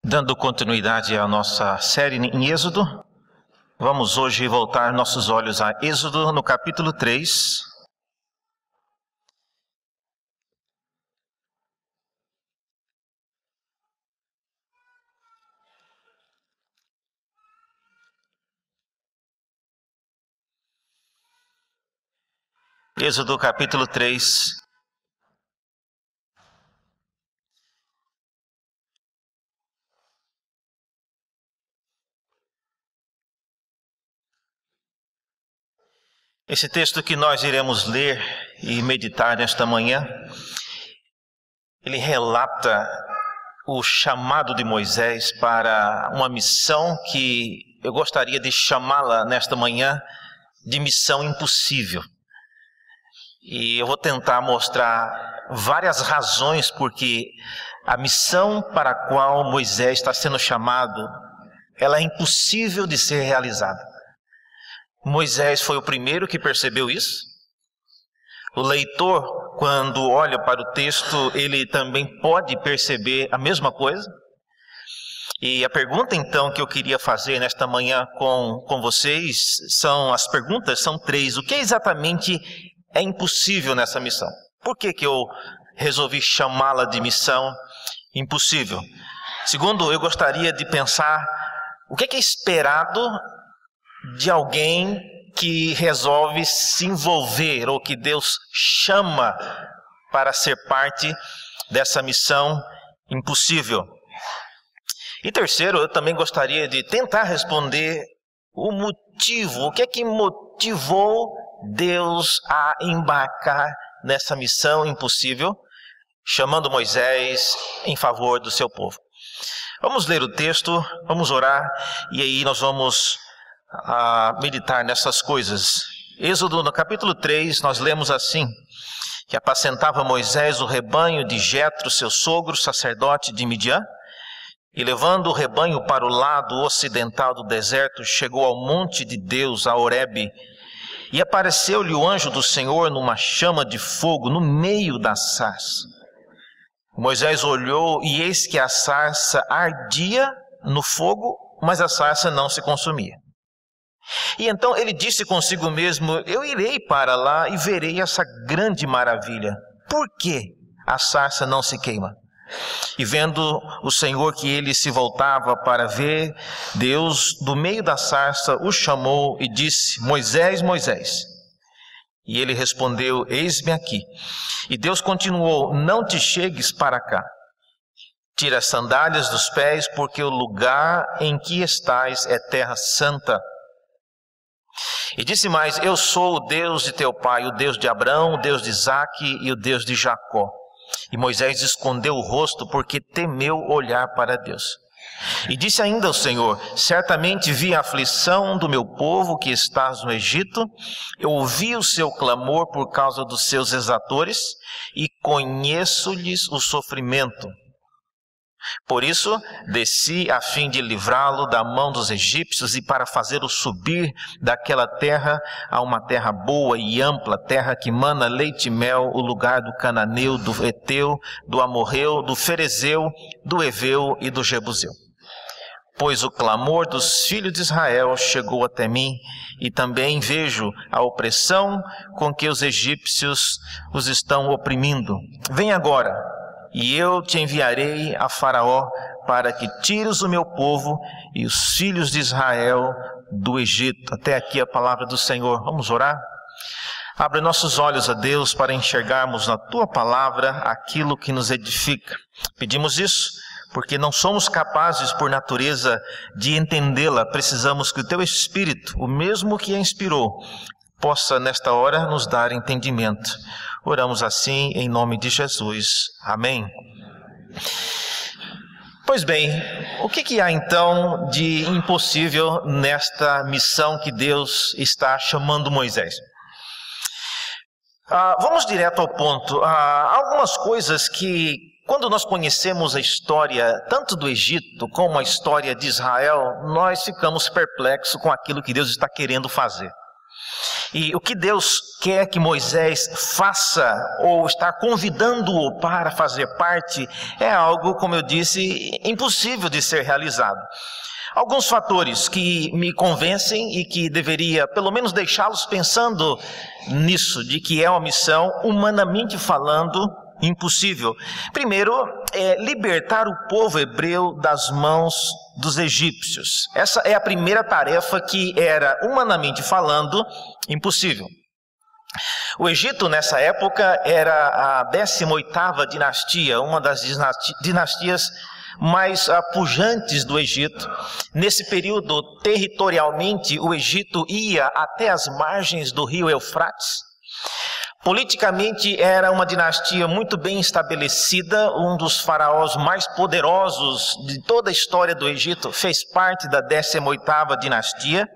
Dando continuidade à nossa série em Êxodo, vamos hoje voltar nossos olhos a Êxodo no capítulo 3. Êxodo capítulo 3. Esse texto que nós iremos ler e meditar nesta manhã, ele relata o chamado de Moisés para uma missão que eu gostaria de chamá-la nesta manhã de missão impossível. E eu vou tentar mostrar várias razões porque a missão para a qual Moisés está sendo chamado, ela é impossível de ser realizada. Moisés foi o primeiro que percebeu isso. O leitor, quando olha para o texto, ele também pode perceber a mesma coisa. E a pergunta então que eu queria fazer nesta manhã com vocês, as perguntas são três. O que exatamente é impossível nessa missão? Por que eu resolvi chamá-la de missão impossível? Segundo, eu gostaria de pensar o que é esperado de alguém que resolve se envolver ou que Deus chama para ser parte dessa missão impossível. E terceiro, eu também gostaria de tentar responder o motivo, o que é que motivou Deus a embarcar nessa missão impossível, chamando Moisés em favor do seu povo. Vamos ler o texto, vamos orar e aí nós vamos meditar nessas coisas. Êxodo no capítulo 3, nós lemos assim: que apacentava Moisés o rebanho de Jetro, seu sogro, sacerdote de Midian, e levando o rebanho para o lado ocidental do deserto, chegou ao monte de Deus, a Horebe, e apareceu-lhe o anjo do Senhor numa chama de fogo no meio da sarça. Moisés olhou e eis que a sarça ardia no fogo, mas a sarça não se consumia. E então ele disse consigo mesmo: eu irei para lá e verei essa grande maravilha. Por que a sarça não se queima? E vendo o Senhor que ele se voltava para ver, Deus do meio da sarça o chamou e disse: Moisés, Moisés. E ele respondeu: eis-me aqui. E Deus continuou: não te chegues para cá. Tira as sandálias dos pés, porque o lugar em que estás é terra santa. E disse mais: eu sou o Deus de teu pai, o Deus de Abraão, o Deus de Isaque e o Deus de Jacó. E Moisés escondeu o rosto porque temeu olhar para Deus. E disse ainda o Senhor: certamente vi a aflição do meu povo que estás no Egito, eu ouvi o seu clamor por causa dos seus exatores e conheço-lhes o sofrimento. Por isso, desci a fim de livrá-lo da mão dos egípcios e para fazê-lo subir daquela terra a uma terra boa e ampla, terra que mana leite e mel, o lugar do cananeu, do eteu, do amorreu, do ferezeu, do heveu e do jebuseu. Pois o clamor dos filhos de Israel chegou até mim, e também vejo a opressão com que os egípcios os estão oprimindo. Vem agora, e eu te enviarei a Faraó para que tires o meu povo e os filhos de Israel do Egito. Até aqui a palavra do Senhor. Vamos orar? Abre nossos olhos a Deus para enxergarmos na Tua palavra aquilo que nos edifica. Pedimos isso porque não somos capazes por natureza de entendê-la. Precisamos que o Teu Espírito, o mesmo que a inspirou, possa nesta hora nos dar entendimento. Oramos assim em nome de Jesus. Amém. Pois bem, o que há então de impossível nesta missão que Deus está chamando Moisés? Vamos direto ao ponto. Há algumas coisas que, quando nós conhecemos a história tanto do Egito como a história de Israel, nós ficamos perplexos com aquilo que Deus está querendo fazer. E o que Deus quer que Moisés faça, ou está convidando-o para fazer parte, é algo, como eu disse, impossível de ser realizado. Alguns fatores que me convencem e que deveria, pelo menos, deixá-los pensando nisso, de que é uma missão, humanamente falando, impossível. Primeiro, é libertar o povo hebreu das mãos dos egípcios. Essa é a primeira tarefa que era, humanamente falando, impossível. O Egito, nessa época, era a 18ª dinastia, uma das dinastias mais pujantes do Egito. Nesse período, territorialmente, o Egito ia até as margens do rio Eufrates. Politicamente, era uma dinastia muito bem estabelecida. Um dos faraós mais poderosos de toda a história do Egito fez parte da 18ª dinastia.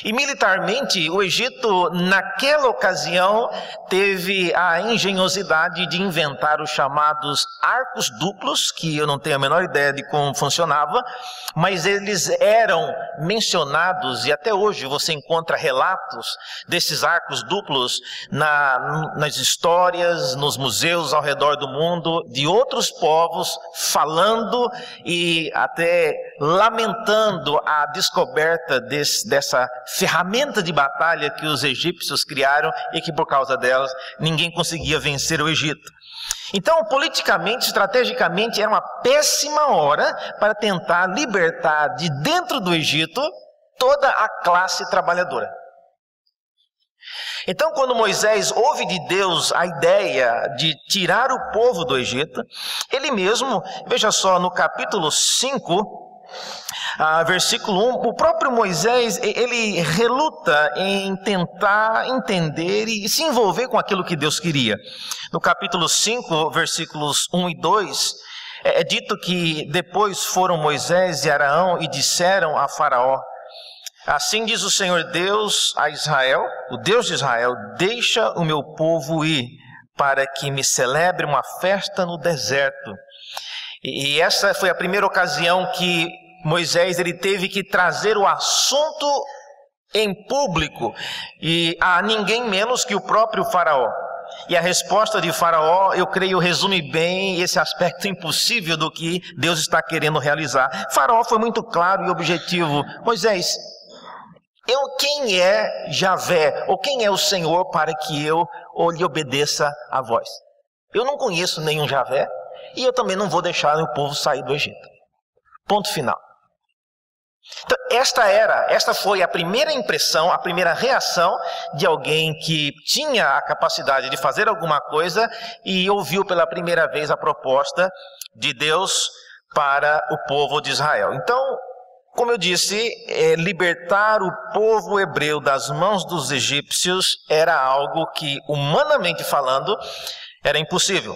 E militarmente, o Egito, naquela ocasião, teve a engenhosidade de inventar os chamados arcos duplos, que eu não tenho a menor ideia de como funcionava, mas eles eram mencionados, e até hoje você encontra relatos desses arcos duplos nas histórias, nos museus ao redor do mundo, de outros povos falando e até lamentando a descoberta dessa ferramenta de batalha que os egípcios criaram e que por causa delas ninguém conseguia vencer o Egito. Então, politicamente, estrategicamente, era uma péssima hora para tentar libertar de dentro do Egito toda a classe trabalhadora. Então, quando Moisés ouve de Deus a ideia de tirar o povo do Egito, ele mesmo, veja só, no capítulo 5, versículo 1, o próprio Moisés, ele reluta em tentar entender e se envolver com aquilo que Deus queria. No capítulo 5, versículos 1 e 2, é dito que depois foram Moisés e Arão e disseram a Faraó: assim diz o Senhor Deus a Israel, o Deus de Israel: deixa o meu povo ir, para que me celebre uma festa no deserto. E essa foi a primeira ocasião que Moisés ele teve que trazer o assunto em público, e a ninguém menos que o próprio Faraó. E a resposta de Faraó, eu creio, resume bem esse aspecto impossível do que Deus está querendo realizar. Faraó foi muito claro e objetivo: Moisés, quem é Javé, ou quem é o Senhor para que eu lhe obedeça a voz? Eu não conheço nenhum Javé, e eu também não vou deixar o povo sair do Egito. Ponto final. Então, esta foi a primeira impressão, a primeira reação de alguém que tinha a capacidade de fazer alguma coisa e ouviu pela primeira vez a proposta de Deus para o povo de Israel. Então, como eu disse, libertar o povo hebreu das mãos dos egípcios era algo que, humanamente falando, era impossível.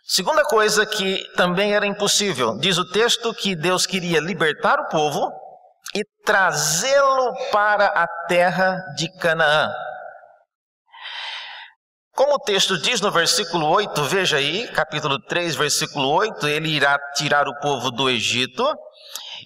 Segunda coisa que também era impossível, diz o texto que Deus queria libertar o povo e trazê-lo para a terra de Canaã. Como o texto diz no versículo 8, veja aí, capítulo 3, versículo 8, ele irá tirar o povo do Egito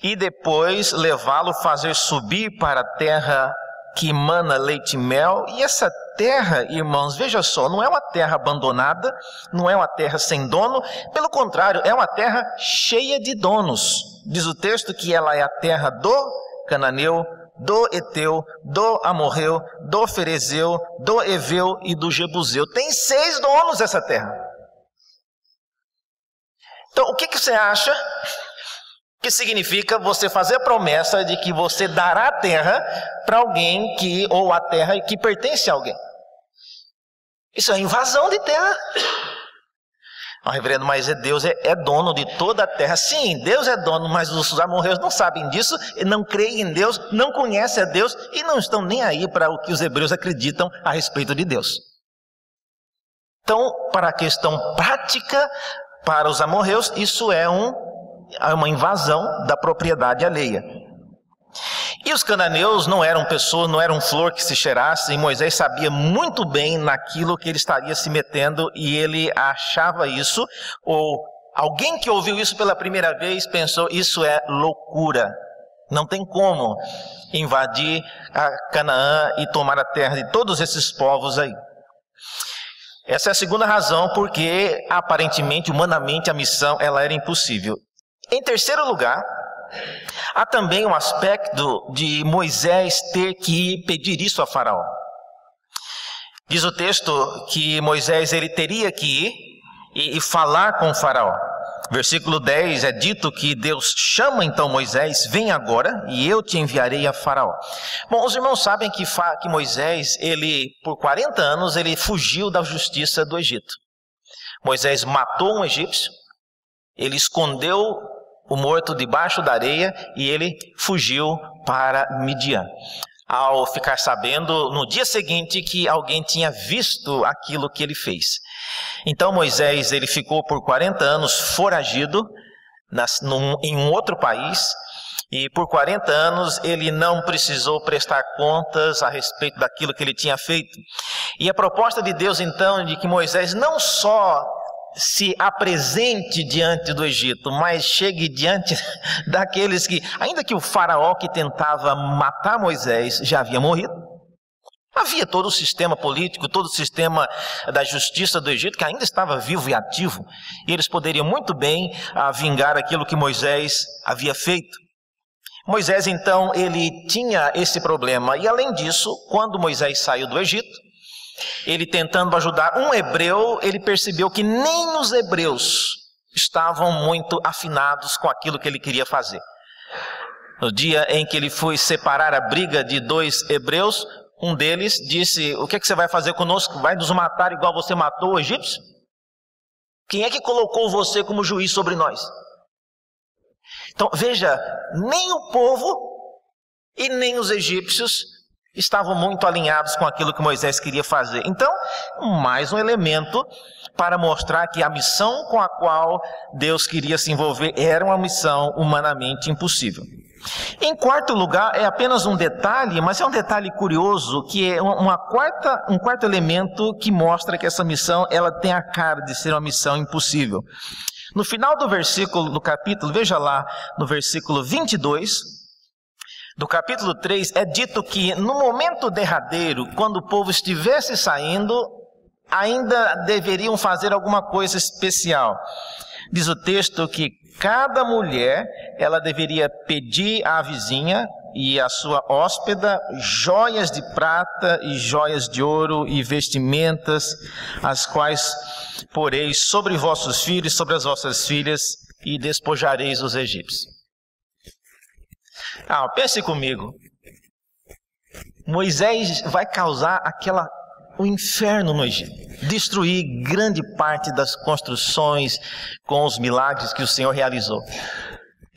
e depois levá-lo, fazer subir para a terra que emana leite e mel. E essa terra, irmãos, veja só, não é uma terra abandonada, não é uma terra sem dono, pelo contrário, é uma terra cheia de donos. Diz o texto que ela é a terra do Cananeu, do Eteu, do Amorreu, do Ferezeu, do Eveu e do Jebuseu. Tem 6 donos essa terra. Então, o que você acha que significa você fazer a promessa de que você dará a terra para alguém ou a terra que pertence a alguém? Isso é invasão de terra. Reverendo, mas Deus é dono de toda a terra. Sim, Deus é dono, mas os amorreus não sabem disso, não creem em Deus, não conhecem a Deus e não estão nem aí para o que os hebreus acreditam a respeito de Deus. Então, para a questão prática, para os amorreus, isso é uma invasão da propriedade alheia. E os cananeus não eram pessoas, não eram flor que se cheirasse, e Moisés sabia muito bem naquilo que ele estaria se metendo, e ele achava isso, ou alguém que ouviu isso pela primeira vez pensou: isso é loucura. Não tem como invadir a Canaã e tomar a terra de todos esses povos aí. Essa é a segunda razão porque, aparentemente, humanamente, a missão ela era impossível. Em terceiro lugar, há também um aspecto de Moisés ter que pedir isso a Faraó. Diz o texto que Moisés ele teria que ir e falar com o Faraó. Versículo 10 é dito que Deus chama então Moisés, vem agora e eu te enviarei a Faraó. Bom, os irmãos sabem que Moisés, ele por 40 anos, ele fugiu da justiça do Egito. Moisés matou um egípcio, ele escondeu o morto debaixo da areia e ele fugiu para Midian. Ao ficar sabendo no dia seguinte que alguém tinha visto aquilo que ele fez. Então Moisés ele ficou por 40 anos foragido em um outro país e por 40 anos ele não precisou prestar contas a respeito daquilo que ele tinha feito. E a proposta de Deus então de que Moisés não só se apresente diante do Egito, mas chegue diante daqueles que, ainda que o faraó que tentava matar Moisés já havia morrido, havia todo o sistema político, todo o sistema da justiça do Egito que ainda estava vivo e ativo, e eles poderiam muito bem vingar aquilo que Moisés havia feito. Moisés então, ele tinha esse problema, e além disso, quando Moisés saiu do Egito, ele tentando ajudar um hebreu, ele percebeu que nem os hebreus estavam muito afinados com aquilo que ele queria fazer. No dia em que ele foi separar a briga de dois hebreus, um deles disse: o que é que você vai fazer conosco? Vai nos matar igual você matou o egípcio? Quem é que colocou você como juiz sobre nós? Então veja, nem o povo e nem os egípcios estavam muito alinhados com aquilo que Moisés queria fazer. Então, mais um elemento para mostrar que a missão com a qual Deus queria se envolver era uma missão humanamente impossível. Em quarto lugar, é apenas um detalhe, mas é um detalhe curioso, que é um quarto elemento que mostra que essa missão ela tem a cara de ser uma missão impossível. No final do capítulo, veja lá, no versículo 22, do capítulo 3, é dito que no momento derradeiro, quando o povo estivesse saindo, ainda deveriam fazer alguma coisa especial. Diz o texto que cada mulher, ela deveria pedir à vizinha e à sua hóspeda joias de prata e joias de ouro e vestimentas, as quais poreis sobre vossos filhos, sobre as vossas filhas, e despojareis os egípcios. Pense comigo. Moisés vai causar o inferno no Egito, destruir grande parte das construções com os milagres que o Senhor realizou.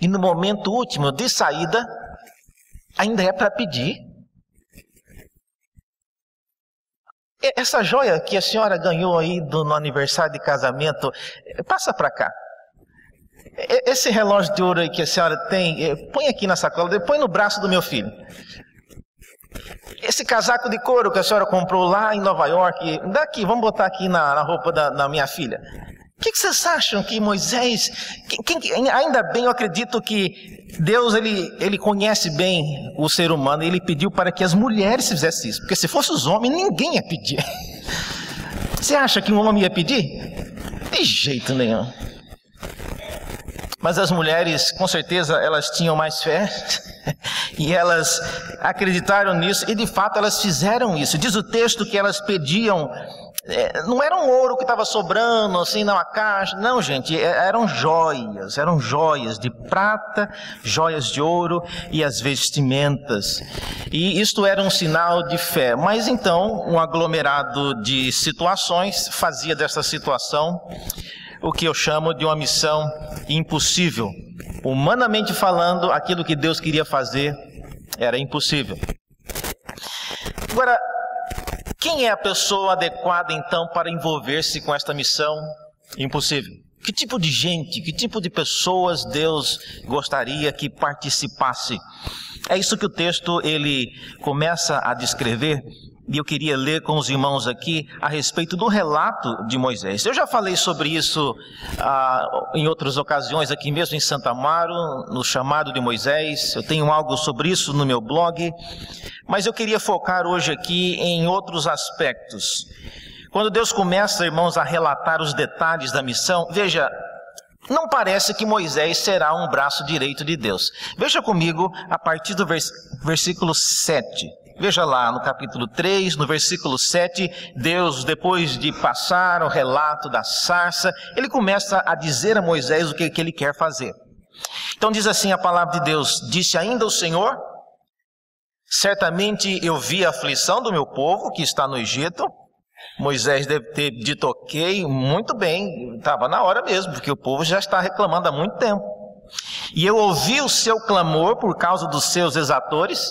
E no momento último de saída, ainda é para pedir. Essa joia que a senhora ganhou aí no aniversário de casamento, passa para cá. Esse relógio de ouro aí que a senhora tem, põe aqui na sacola, põe no braço do meu filho. Esse casaco de couro que a senhora comprou lá em Nova York, daqui, vamos botar aqui na roupa da minha filha. O que vocês acham que Moisés... ainda bem, eu acredito que Deus ele conhece bem o ser humano, e ele pediu para que as mulheres fizessem isso, porque se fosse os homens, ninguém ia pedir. Você acha que um homem ia pedir? De jeito nenhum. Mas as mulheres, com certeza, elas tinham mais fé e elas acreditaram nisso e de fato elas fizeram isso. Diz o texto que elas pediam, não era um ouro que estava sobrando assim numa caixa, não, gente, eram joias de prata, joias de ouro e as vestimentas. E isto era um sinal de fé. Mas então um aglomerado de situações fazia dessa situação o que eu chamo de uma missão impossível. Humanamente falando, aquilo que Deus queria fazer era impossível. Agora, quem é a pessoa adequada então para envolver-se com esta missão impossível? Que tipo de gente, que tipo de pessoas Deus gostaria que participasse? É isso que o texto ele começa a descrever e eu queria ler com os irmãos aqui a respeito do relato de Moisés. Eu já falei sobre isso em outras ocasiões, aqui mesmo em Santo Amaro, no chamado de Moisés. Eu tenho algo sobre isso no meu blog, mas eu queria focar hoje aqui em outros aspectos. Quando Deus começa, irmãos, a relatar os detalhes da missão, veja, não parece que Moisés será um braço direito de Deus. Veja comigo a partir do versículo 7. Veja lá no capítulo 3, no versículo 7, Deus, depois de passar o relato da sarça, ele começa a dizer a Moisés o que ele quer fazer. Então diz assim a palavra de Deus: disse ainda o Senhor, certamente eu vi a aflição do meu povo que está no Egito. Moisés deve ter dito ok, muito bem, estava na hora mesmo, porque o povo já está reclamando há muito tempo. E eu ouvi o seu clamor por causa dos seus exatores.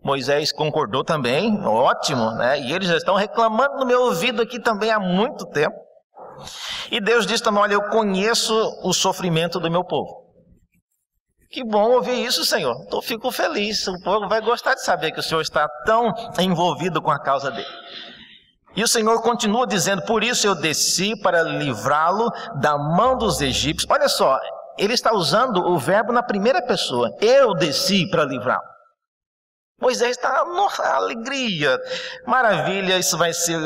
Moisés concordou também, ótimo, né? E eles já estão reclamando no meu ouvido aqui também há muito tempo. E Deus disse também: olha, eu conheço o sofrimento do meu povo. Que bom ouvir isso, Senhor. Eu fico feliz, o povo vai gostar de saber que o Senhor está tão envolvido com a causa dele. E o Senhor continua dizendo: por isso eu desci para livrá-lo da mão dos egípcios. Olha só, ele está usando o verbo na primeira pessoa. Eu desci para livrá-lo. Moisés está, nossa, alegria, maravilha, isso vai ser,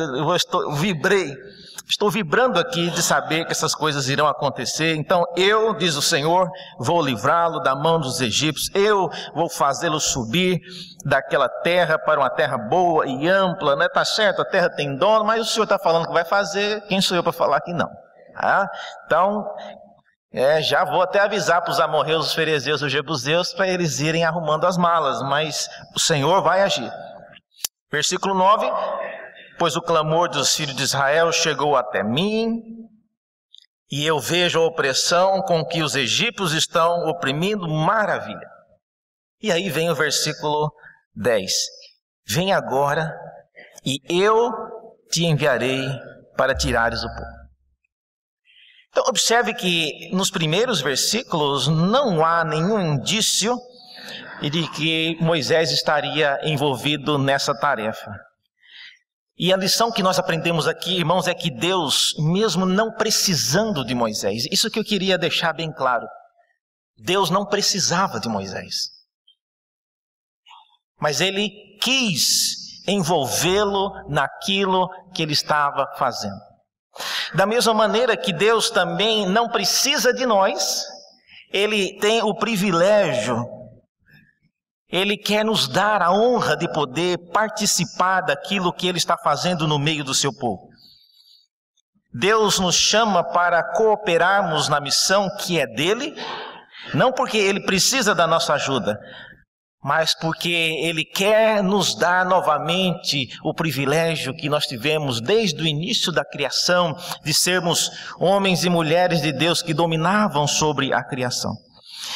estou vibrando aqui de saber que essas coisas irão acontecer. Então eu, diz o Senhor, vou livrá-lo da mão dos egípcios, eu vou fazê-lo subir daquela terra para uma terra boa e ampla, né? Tá certo, a terra tem dono, mas o Senhor está falando que vai fazer, quem sou eu para falar que não? Então, já vou até avisar para os amorreus, os ferezeus, os jebuseus, para eles irem arrumando as malas, mas o Senhor vai agir. Versículo 9: pois o clamor dos filhos de Israel chegou até mim, e eu vejo a opressão com que os egípcios estão oprimindo, maravilha. E aí vem o versículo 10: vem agora, e eu te enviarei para tirares o povo. Então observe que nos primeiros versículos não há nenhum indício de que Moisés estaria envolvido nessa tarefa. E a lição que nós aprendemos aqui, irmãos, é que Deus, mesmo não precisando de Moisés, isso que eu queria deixar bem claro, Deus não precisava de Moisés, mas ele quis envolvê-lo naquilo que ele estava fazendo. Da mesma maneira que Deus também não precisa de nós, Ele tem o privilégio, Ele quer nos dar a honra de poder participar daquilo que Ele está fazendo no meio do seu povo. Deus nos chama para cooperarmos na missão que é dele, não porque Ele precisa da nossa ajuda, mas porque Ele quer nos dar novamente o privilégio que nós tivemos desde o início da criação, de sermos homens e mulheres de Deus que dominavam sobre a criação.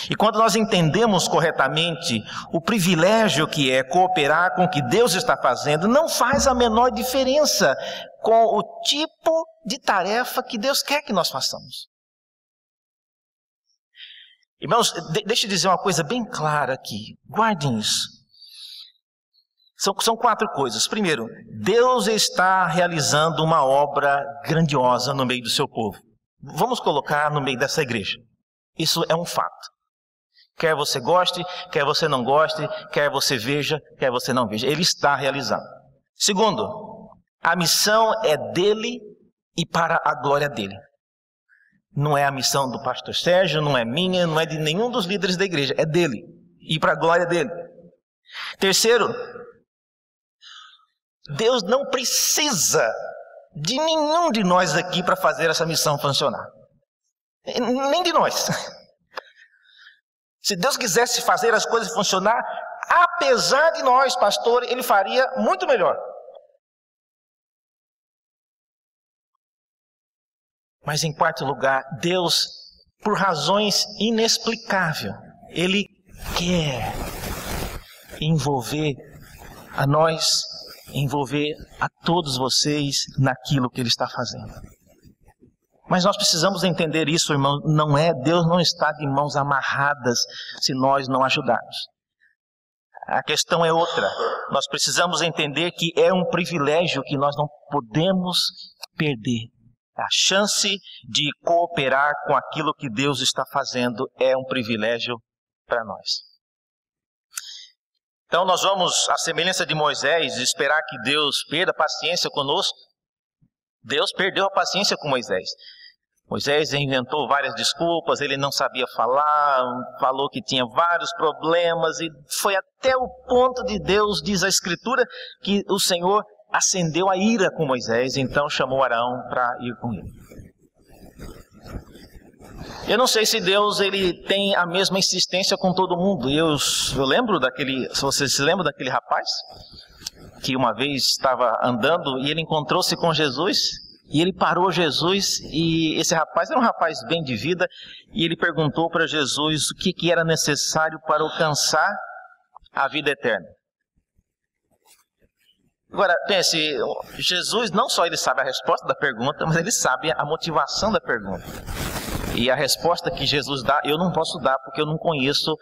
E quando nós entendemos corretamente o privilégio que é cooperar com o que Deus está fazendo, não faz a menor diferença com o tipo de tarefa que Deus quer que nós façamos. Irmãos, deixa eu dizer uma coisa bem clara aqui, guardem isso. São 4 coisas. Primeiro, Deus está realizando uma obra grandiosa no meio do seu povo. Vamos colocar no meio dessa igreja. Isso é um fato. Quer você goste, quer você não goste, quer você veja, quer você não veja. Ele está realizando. Segundo, a missão é dele e para a glória dele. Não é a missão do pastor Sérgio, não é minha, não é de nenhum dos líderes da igreja, é dele e para a glória dele. Terceiro, Deus não precisa de nenhum de nós aqui para fazer essa missão funcionar. Nem de nós. Se Deus quisesse fazer as coisas funcionar, apesar de nós, pastor, Ele faria muito melhor. Mas em quarto lugar, Deus, por razões inexplicáveis, Ele quer envolver a nós, envolver a todos vocês naquilo que Ele está fazendo. Mas nós precisamos entender isso, irmão, Deus não está de mãos amarradas se nós não ajudarmos. A questão é outra. Nós precisamos entender que é um privilégio que nós não podemos perder. A chance de cooperar com aquilo que Deus está fazendo é um privilégio para nós. Então nós vamos, à semelhança de Moisés, esperar que Deus perda a paciência conosco. Deus perdeu a paciência com Moisés. Moisés inventou várias desculpas, ele não sabia falar, falou que tinha vários problemas, e foi até o ponto de Deus, diz a Escritura, que o Senhor acendeu a ira com Moisés, então chamou Arão para ir com ele. Eu não sei se Deus ele tem a mesma insistência com todo mundo. Eu lembro daquele, se você se lembra daquele rapaz, que uma vez estava andando e ele encontrou-se com Jesus, e ele parou Jesus, e esse rapaz era um rapaz bem de vida, e ele perguntou para Jesus o que era necessário para alcançar a vida eterna. Agora, pense, Jesus não só ele sabe a resposta da pergunta, mas ele sabe a motivação da pergunta. E a resposta que Jesus dá, eu não posso dar, porque eu não conheço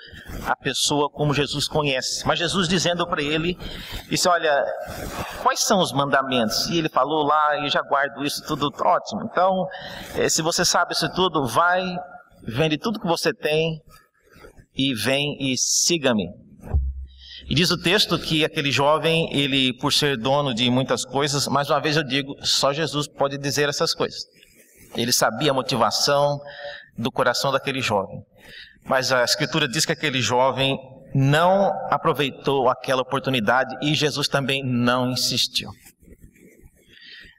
a pessoa como Jesus conhece. Mas Jesus dizendo para ele, disse, olha, quais são os mandamentos? E ele falou lá, eu já guardo isso tudo, ótimo. Então, se você sabe isso tudo, vai, vende tudo que você tem, e vem e siga-me. E diz o texto que aquele jovem, ele por ser dono de muitas coisas, mais uma vez eu digo, só Jesus pode dizer essas coisas. Ele sabia a motivação do coração daquele jovem. Mas a Escritura diz que aquele jovem não aproveitou aquela oportunidade e Jesus também não insistiu.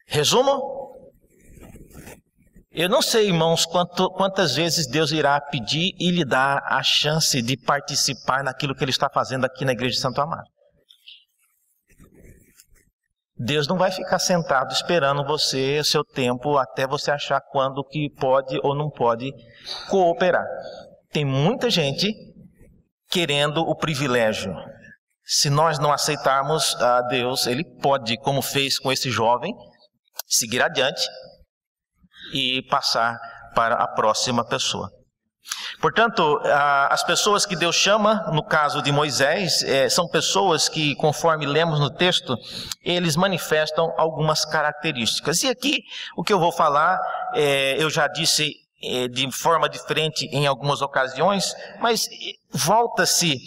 Resumo? Eu não sei, irmãos, quantas vezes Deus irá pedir e lhe dar a chance de participar naquilo que Ele está fazendo aqui na Igreja de Santo Amaro. Deus não vai ficar sentado esperando você, o seu tempo, até você achar quando que pode ou não pode cooperar. Tem muita gente querendo o privilégio. Se nós não aceitarmos a Deus, Ele pode, como fez com esse jovem, seguir adiante e passar para a próxima pessoa. Portanto, as pessoas que Deus chama, no caso de Moisés, são pessoas que, conforme lemos no texto, eles manifestam algumas características. E aqui, o que eu vou falar, eu já disse de forma diferente em algumas ocasiões, mas volta-se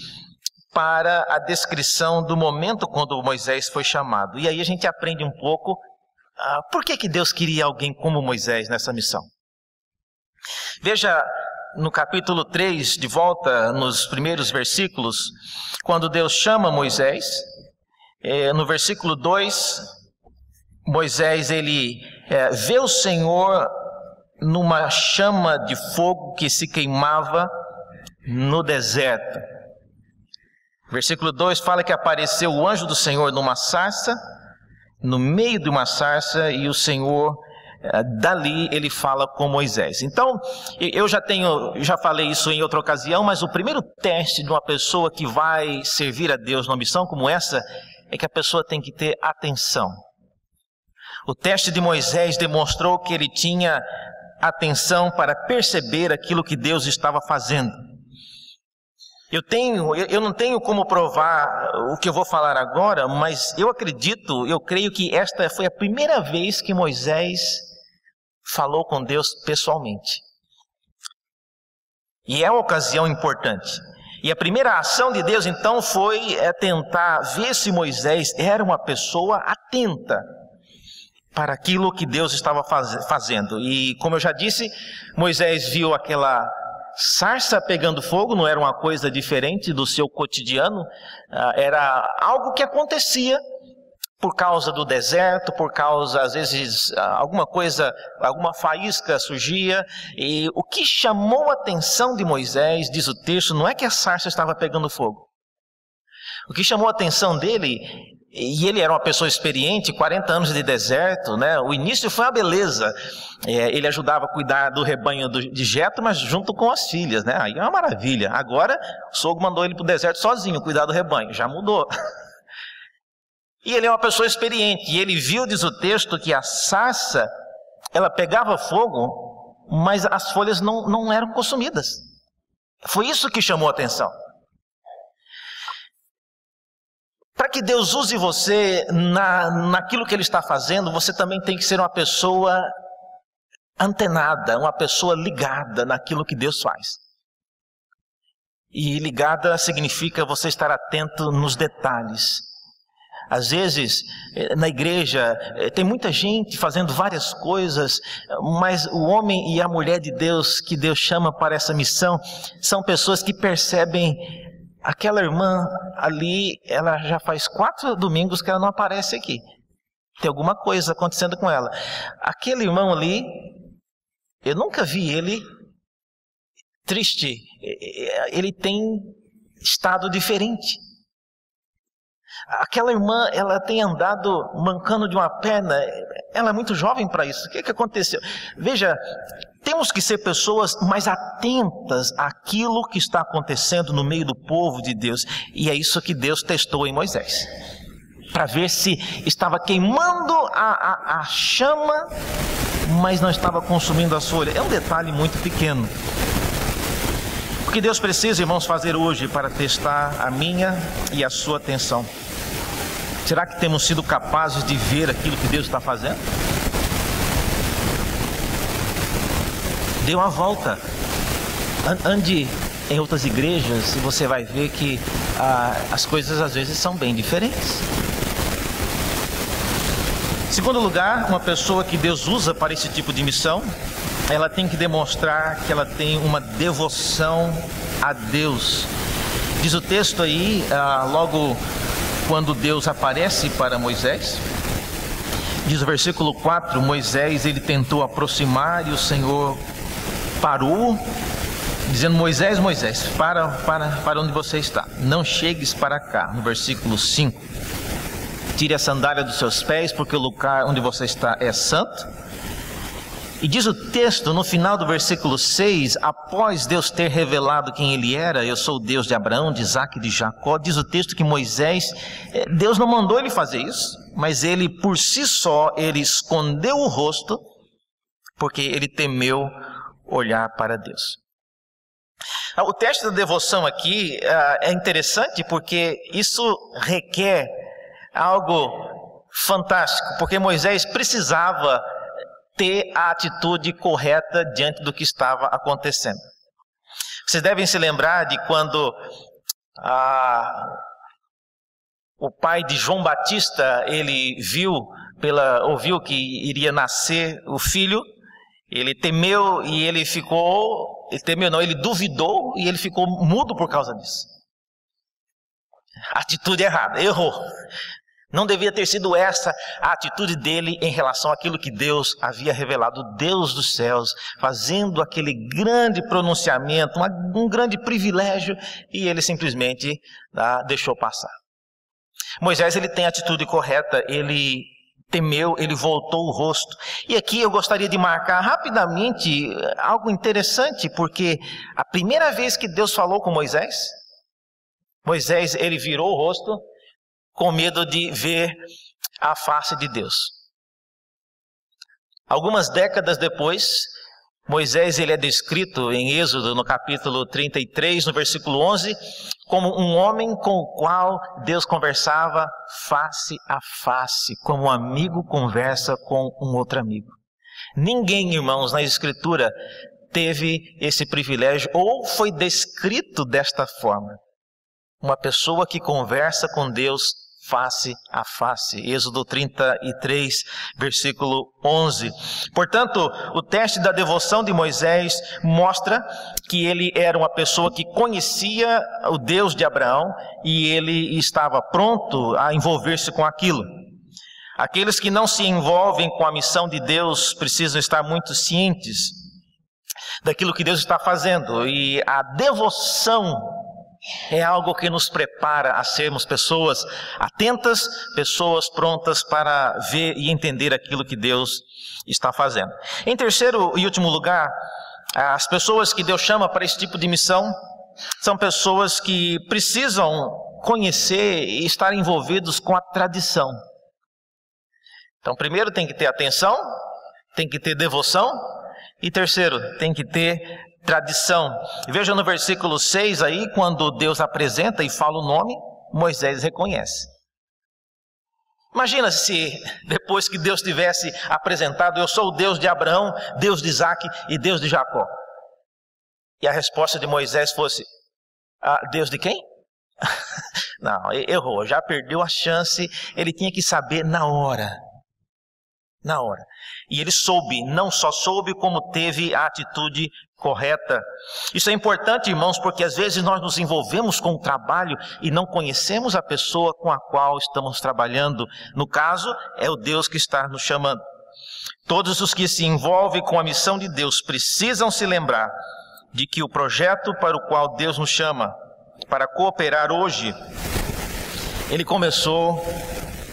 para a descrição do momento quando Moisés foi chamado. E aí a gente aprende um pouco por que Deus queria alguém como Moisés nessa missão. Veja, no capítulo 3, de volta nos primeiros versículos, quando Deus chama Moisés, no versículo 2, Moisés ele vê o Senhor numa chama de fogo que se queimava no deserto. Versículo 2 fala que apareceu o anjo do Senhor numa sarça, no meio de uma sarça, e o Senhor dali ele fala com Moisés. Então, eu já falei isso em outra ocasião, mas o primeiro teste de uma pessoa que vai servir a Deus numa missão como essa, é que a pessoa tem que ter atenção. O teste de Moisés demonstrou que ele tinha atenção para perceber aquilo que Deus estava fazendo. Eu não tenho como provar o que eu vou falar agora, mas eu creio que esta foi a primeira vez que Moisés falou com Deus pessoalmente. E é uma ocasião importante. E a primeira ação de Deus então foi tentar ver se Moisés era uma pessoa atenta para aquilo que Deus estava fazendo. E como eu já disse, Moisés viu aquela sarça pegando fogo, não era uma coisa diferente do seu cotidiano, era algo que acontecia por causa do deserto, por causa, às vezes, alguma faísca surgia. E o que chamou a atenção de Moisés, diz o texto, não é que a sarça estava pegando fogo. O que chamou a atenção dele, e ele era uma pessoa experiente, 40 anos de deserto, né? O início foi uma beleza. Ele ajudava a cuidar do rebanho de Jetro, mas junto com as filhas, né? Aí é uma maravilha. Agora, o sogro mandou ele para o deserto sozinho, cuidar do rebanho. Já mudou. E ele é uma pessoa experiente. E ele viu, diz o texto, que a sarça, ela pegava fogo, mas as folhas não eram consumidas. Foi isso que chamou a atenção. Para que Deus use você naquilo que Ele está fazendo, você também tem que ser uma pessoa antenada, uma pessoa ligada naquilo que Deus faz. E ligada significa você estar atento nos detalhes. Às vezes, na igreja, tem muita gente fazendo várias coisas, mas o homem e a mulher de Deus, que Deus chama para essa missão, são pessoas que percebem, aquela irmã ali, ela já faz 4 domingos que ela não aparece aqui. Tem alguma coisa acontecendo com ela. Aquele irmão ali, eu nunca vi ele triste, ele tem estado diferente. Aquela irmã, ela tem andado mancando de uma perna, ela é muito jovem para isso. O que aconteceu? Veja, temos que ser pessoas mais atentas àquilo que está acontecendo no meio do povo de Deus. E é isso que Deus testou em Moisés, para ver se estava queimando a chama, mas não estava consumindo a folha. É um detalhe muito pequeno. O que Deus precisa, irmãos, fazer hoje para testar a minha e a sua atenção? Será que temos sido capazes de ver aquilo que Deus está fazendo? Dê uma volta. Ande em outras igrejas e você vai ver que as coisas às vezes são bem diferentes. Segundo lugar, uma pessoa que Deus usa para esse tipo de missão, ela tem que demonstrar que ela tem uma devoção a Deus. Diz o texto aí, logo quando Deus aparece para Moisés, diz o versículo 4, Moisés, ele tentou aproximar e o Senhor parou, dizendo, Moisés, Moisés, para onde você está, não chegues para cá. No versículo 5, tire a sandália dos seus pés, porque o lugar onde você está é santo. E diz o texto, no final do versículo 6, após Deus ter revelado quem Ele era, eu sou o Deus de Abraão, de Isaac e de Jacó, diz o texto que Moisés, Deus não mandou ele fazer isso, mas ele por si só, ele escondeu o rosto, porque ele temeu olhar para Deus. O teste da devoção aqui é interessante, porque isso requer algo fantástico, porque Moisés precisava ter a atitude correta diante do que estava acontecendo. Vocês devem se lembrar de quando o pai de João Batista, ele ouviu que iria nascer o filho, ele temeu e ele duvidou e ele ficou mudo por causa disso. Atitude errada, errou. Não devia ter sido essa a atitude dele em relação àquilo que Deus havia revelado, o Deus dos céus, fazendo aquele grande pronunciamento, um grande privilégio, e ele simplesmente deixou passar. Moisés, ele tem a atitude correta, ele temeu, ele voltou o rosto. E aqui eu gostaria de marcar rapidamente algo interessante, porque a primeira vez que Deus falou com Moisés, ele virou o rosto, com medo de ver a face de Deus. Algumas décadas depois, Moisés, ele é descrito em Êxodo, no capítulo 33, no versículo 11, como um homem com o qual Deus conversava face a face, como um amigo conversa com um outro amigo. Ninguém, irmãos, na Escritura teve esse privilégio, ou foi descrito desta forma. Uma pessoa que conversa com Deus face a face. Êxodo 33, versículo 11. Portanto, o teste da devoção de Moisés mostra que ele era uma pessoa que conhecia o Deus de Abraão e ele estava pronto a envolver-se com aquilo. Aqueles que não se envolvem com a missão de Deus precisam estar muito cientes daquilo que Deus está fazendo, e a devoção é algo que nos prepara a sermos pessoas atentas, pessoas prontas para ver e entender aquilo que Deus está fazendo. Em terceiro e último lugar, as pessoas que Deus chama para esse tipo de missão são pessoas que precisam conhecer e estar envolvidos com a tradição. Então, primeiro tem que ter atenção, tem que ter devoção, e terceiro, tem que ter tradição. Veja no versículo 6 aí, quando Deus apresenta e fala o nome, Moisés reconhece. Imagina se depois que Deus tivesse apresentado: eu sou o Deus de Abraão, Deus de Isaac e Deus de Jacó. E a resposta de Moisés fosse: Deus de quem? Não, errou, já perdeu a chance. Ele tinha que saber na hora. Na hora. E ele soube, não só soube, como teve a atitude correta. Isso é importante, irmãos, porque às vezes nós nos envolvemos com o trabalho e não conhecemos a pessoa com a qual estamos trabalhando. No caso, é o Deus que está nos chamando. Todos os que se envolvem com a missão de Deus precisam se lembrar de que o projeto para o qual Deus nos chama para cooperar hoje, ele começou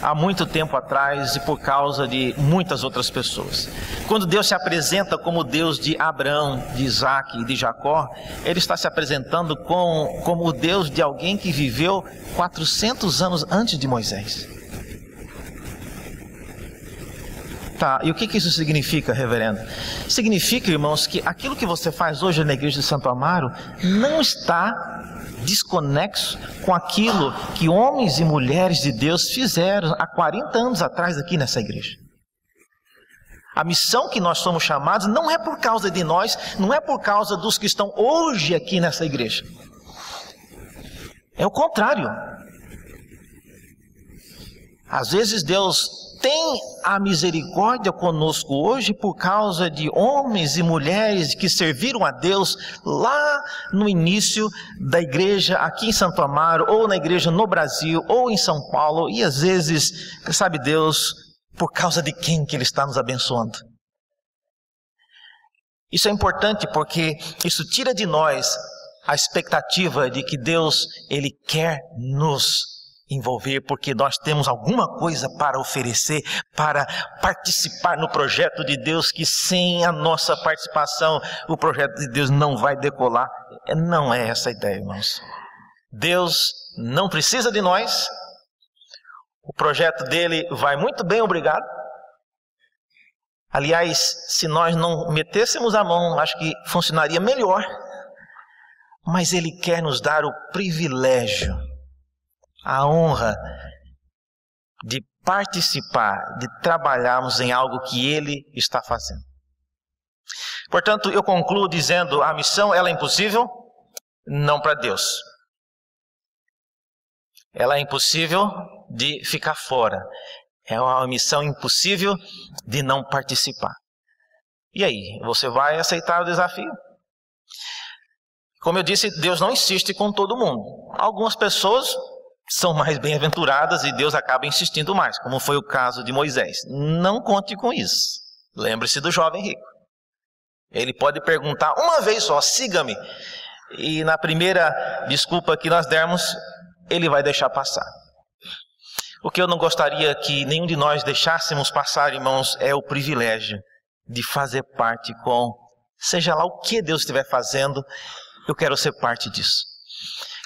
há muito tempo atrás e por causa de muitas outras pessoas. Quando Deus se apresenta como Deus de Abraão, de Isaac e de Jacó, Ele está se apresentando como o Deus de alguém que viveu 400 anos antes de Moisés. Tá, e o que isso significa, reverendo? Significa, irmãos, que aquilo que você faz hoje na igreja de Santo Amaro não está desconexo com aquilo que homens e mulheres de Deus fizeram há 40 anos atrás aqui nessa igreja. A missão que nós somos chamados não é por causa de nós, não é por causa dos que estão hoje aqui nessa igreja. É o contrário. Às vezes Deus tem a misericórdia conosco hoje por causa de homens e mulheres que serviram a Deus lá no início da igreja aqui em Santo Amaro, ou na igreja no Brasil, ou em São Paulo, e às vezes, sabe Deus, por causa de quem que Ele está nos abençoando. Isso é importante porque isso tira de nós a expectativa de que Deus, Ele quer nos envolver, porque nós temos alguma coisa para oferecer, para participar no projeto de Deus, que sem a nossa participação, o projeto de Deus não vai decolar. Não é essa a ideia, irmãos. Deus não precisa de nós, o projeto dele vai muito bem, obrigado. Aliás, se nós não metêssemos a mão, acho que funcionaria melhor. Mas Ele quer nos dar o privilégio, a honra de participar, de trabalharmos em algo que Ele está fazendo. Portanto, eu concluo dizendo: a missão, ela é impossível? Não para Deus. Ela é impossível de ficar fora. É uma missão impossível de não participar. E aí, você vai aceitar o desafio? Como eu disse, Deus não insiste com todo mundo. Algumas pessoas são mais bem-aventuradas e Deus acaba insistindo mais, como foi o caso de Moisés. Não conte com isso. Lembre-se do jovem rico. Ele pode perguntar uma vez só: siga-me. E na primeira desculpa que nós dermos, ele vai deixar passar. O que eu não gostaria que nenhum de nós deixássemos passar, irmãos, é o privilégio de fazer parte com, seja lá o que Deus estiver fazendo, eu quero ser parte disso.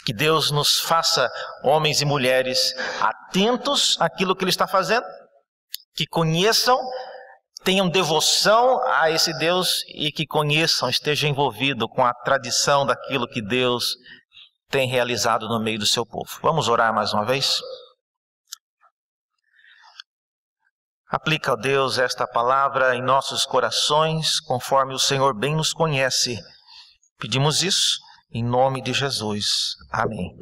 Que Deus nos faça homens e mulheres atentos àquilo que Ele está fazendo, que conheçam, tenham devoção a esse Deus e que conheçam, estejam envolvidos com a tradição daquilo que Deus tem realizado no meio do seu povo. Vamos orar mais uma vez? Aplica, ó Deus, esta palavra em nossos corações, conforme o Senhor bem nos conhece. Pedimos isso em nome de Jesus. Amém.